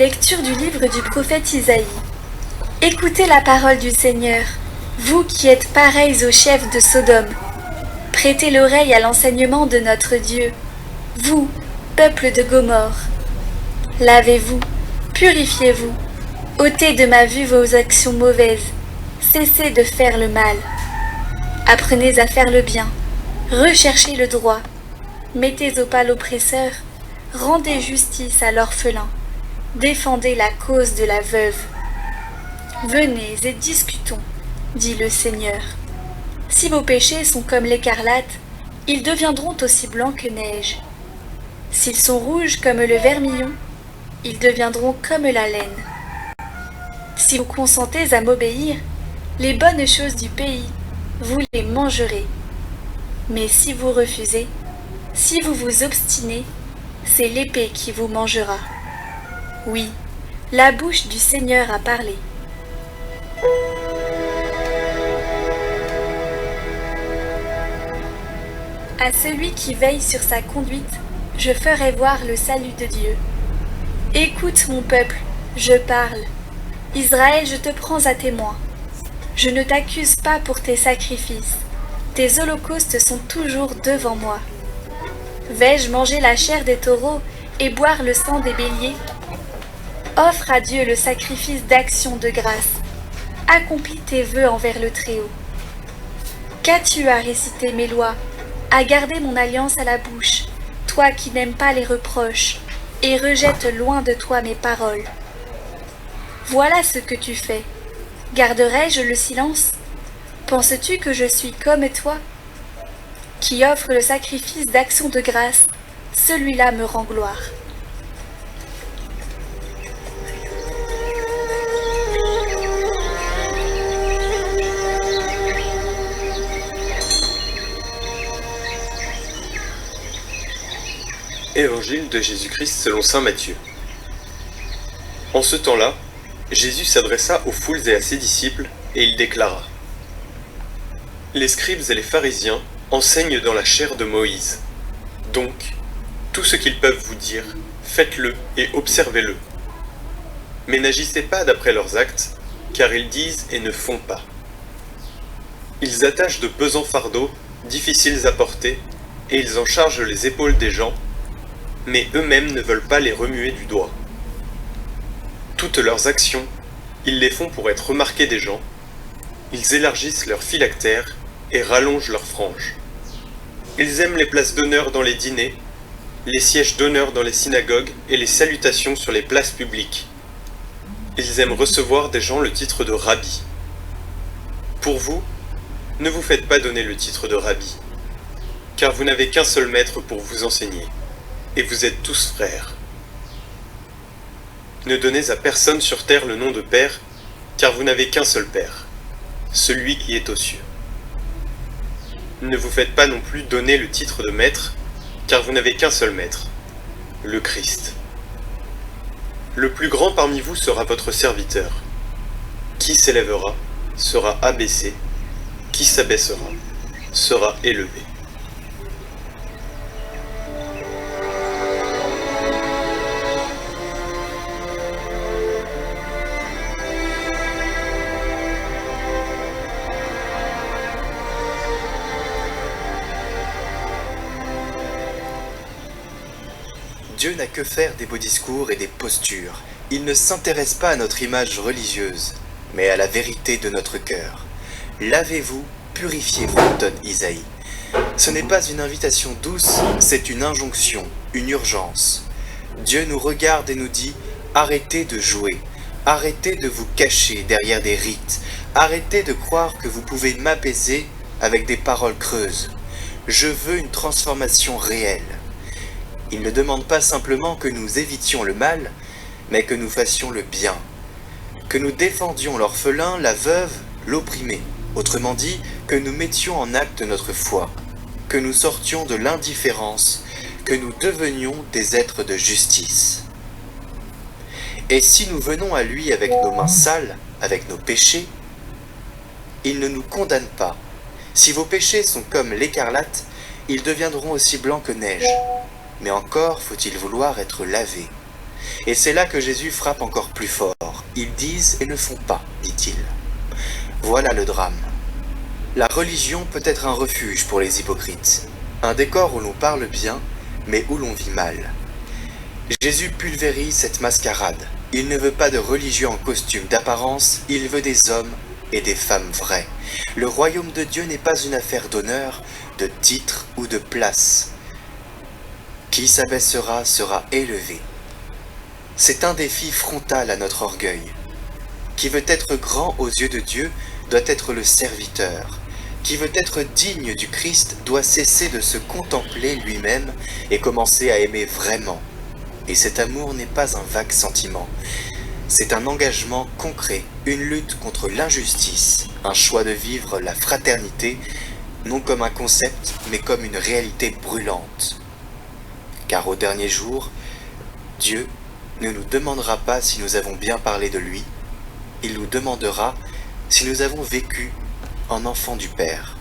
Lecture du livre du prophète Isaïe. Écoutez la parole du Seigneur, vous qui êtes pareils aux chefs de Sodome. Prêtez l'oreille à l'enseignement de notre Dieu, vous, peuple de Gomorrhe. Lavez-vous, purifiez-vous, ôtez de ma vue vos actions mauvaises, cessez de faire le mal. Apprenez à faire le bien, recherchez le droit, mettez au pas l'oppresseur, rendez justice à l'orphelin, défendez la cause de la veuve. Venez et discutons, dit le Seigneur. Si vos péchés sont comme l'écarlate, ils deviendront aussi blancs que neige. S'ils sont rouges comme le vermillon, ils deviendront comme la laine. Si vous consentez à m'obéir, les bonnes choses du pays, vous les mangerez. Mais si vous refusez, si vous vous obstinez, c'est l'épée qui vous mangera. Oui, la bouche du Seigneur a parlé. À celui qui veille sur sa conduite, je ferai voir le salut de Dieu. Écoute mon peuple, je parle. Israël, je te prends à témoin. Je ne t'accuse pas pour tes sacrifices. Tes holocaustes sont toujours devant moi. Vais-je manger la chair des taureaux et boire le sang des béliers? Offre à Dieu le sacrifice d'action de grâce. Accomplis tes vœux envers le Très-Haut. Qu'as-tu à réciter mes lois, à garder mon alliance à la bouche, toi qui n'aimes pas les reproches, et rejettes loin de toi mes paroles? Voilà ce que tu fais. Garderai-je le silence? Penses-tu que je suis comme toi? Qui offre le sacrifice d'action de grâce, celui-là me rend gloire. Évangile de Jésus-Christ selon saint Matthieu. En ce temps-là, Jésus s'adressa aux foules et à ses disciples, et il déclara: Les scribes et les pharisiens enseignent dans la chair de Moïse. Donc, tout ce qu'ils peuvent vous dire, faites-le et observez-le. Mais n'agissez pas d'après leurs actes, car ils disent et ne font pas. Ils attachent de pesants fardeaux, difficiles à porter, et ils en chargent les épaules des gens, mais eux-mêmes ne veulent pas les remuer du doigt. Toutes leurs actions, ils les font pour être remarqués des gens. Ils élargissent leurs phylactères et rallongent leurs franges. Ils aiment les places d'honneur dans les dîners, les sièges d'honneur dans les synagogues et les salutations sur les places publiques. Ils aiment recevoir des gens le titre de rabbi. Pour vous, ne vous faites pas donner le titre de rabbi, car vous n'avez qu'un seul maître pour vous enseigner, et vous êtes tous frères. Ne donnez à personne sur terre le nom de Père, car vous n'avez qu'un seul Père, celui qui est aux cieux. Ne vous faites pas non plus donner le titre de Maître, car vous n'avez qu'un seul Maître, le Christ. Le plus grand parmi vous sera votre serviteur. Qui s'élèvera sera abaissé, qui s'abaissera sera élevé. Dieu n'a que faire des beaux discours et des postures. Il ne s'intéresse pas à notre image religieuse, mais à la vérité de notre cœur. Lavez-vous, purifiez-vous, donne Isaïe. Ce n'est pas une invitation douce, c'est une injonction, une urgence. Dieu nous regarde et nous dit: arrêtez de jouer, arrêtez de vous cacher derrière des rites, arrêtez de croire que vous pouvez m'apaiser avec des paroles creuses. Je veux une transformation réelle. Il ne demande pas simplement que nous évitions le mal, mais que nous fassions le bien, que nous défendions l'orphelin, la veuve, l'opprimé, autrement dit, que nous mettions en acte notre foi, que nous sortions de l'indifférence, que nous devenions des êtres de justice. Et si nous venons à lui avec nos mains sales, avec nos péchés, il ne nous condamne pas. Si vos péchés sont comme l'écarlate, ils deviendront aussi blancs que neige. Mais encore faut-il vouloir être lavé. Et c'est là que Jésus frappe encore plus fort. Ils disent et ne font pas, dit-il. Voilà le drame. La religion peut être un refuge pour les hypocrites, un décor où l'on parle bien, mais où l'on vit mal. Jésus pulvérise cette mascarade. Il ne veut pas de religieux en costume d'apparence, il veut des hommes et des femmes vrais. Le royaume de Dieu n'est pas une affaire d'honneur, de titre ou de place. Qui s'abaissera sera élevé. C'est un défi frontal à notre orgueil. Qui veut être grand aux yeux de Dieu doit être le serviteur. Qui veut être digne du Christ doit cesser de se contempler lui-même et commencer à aimer vraiment. Et cet amour n'est pas un vague sentiment. C'est un engagement concret, une lutte contre l'injustice, un choix de vivre la fraternité, non comme un concept, mais comme une réalité brûlante. Car au dernier jour, Dieu ne nous demandera pas si nous avons bien parlé de lui, il nous demandera si nous avons vécu en enfants du Père.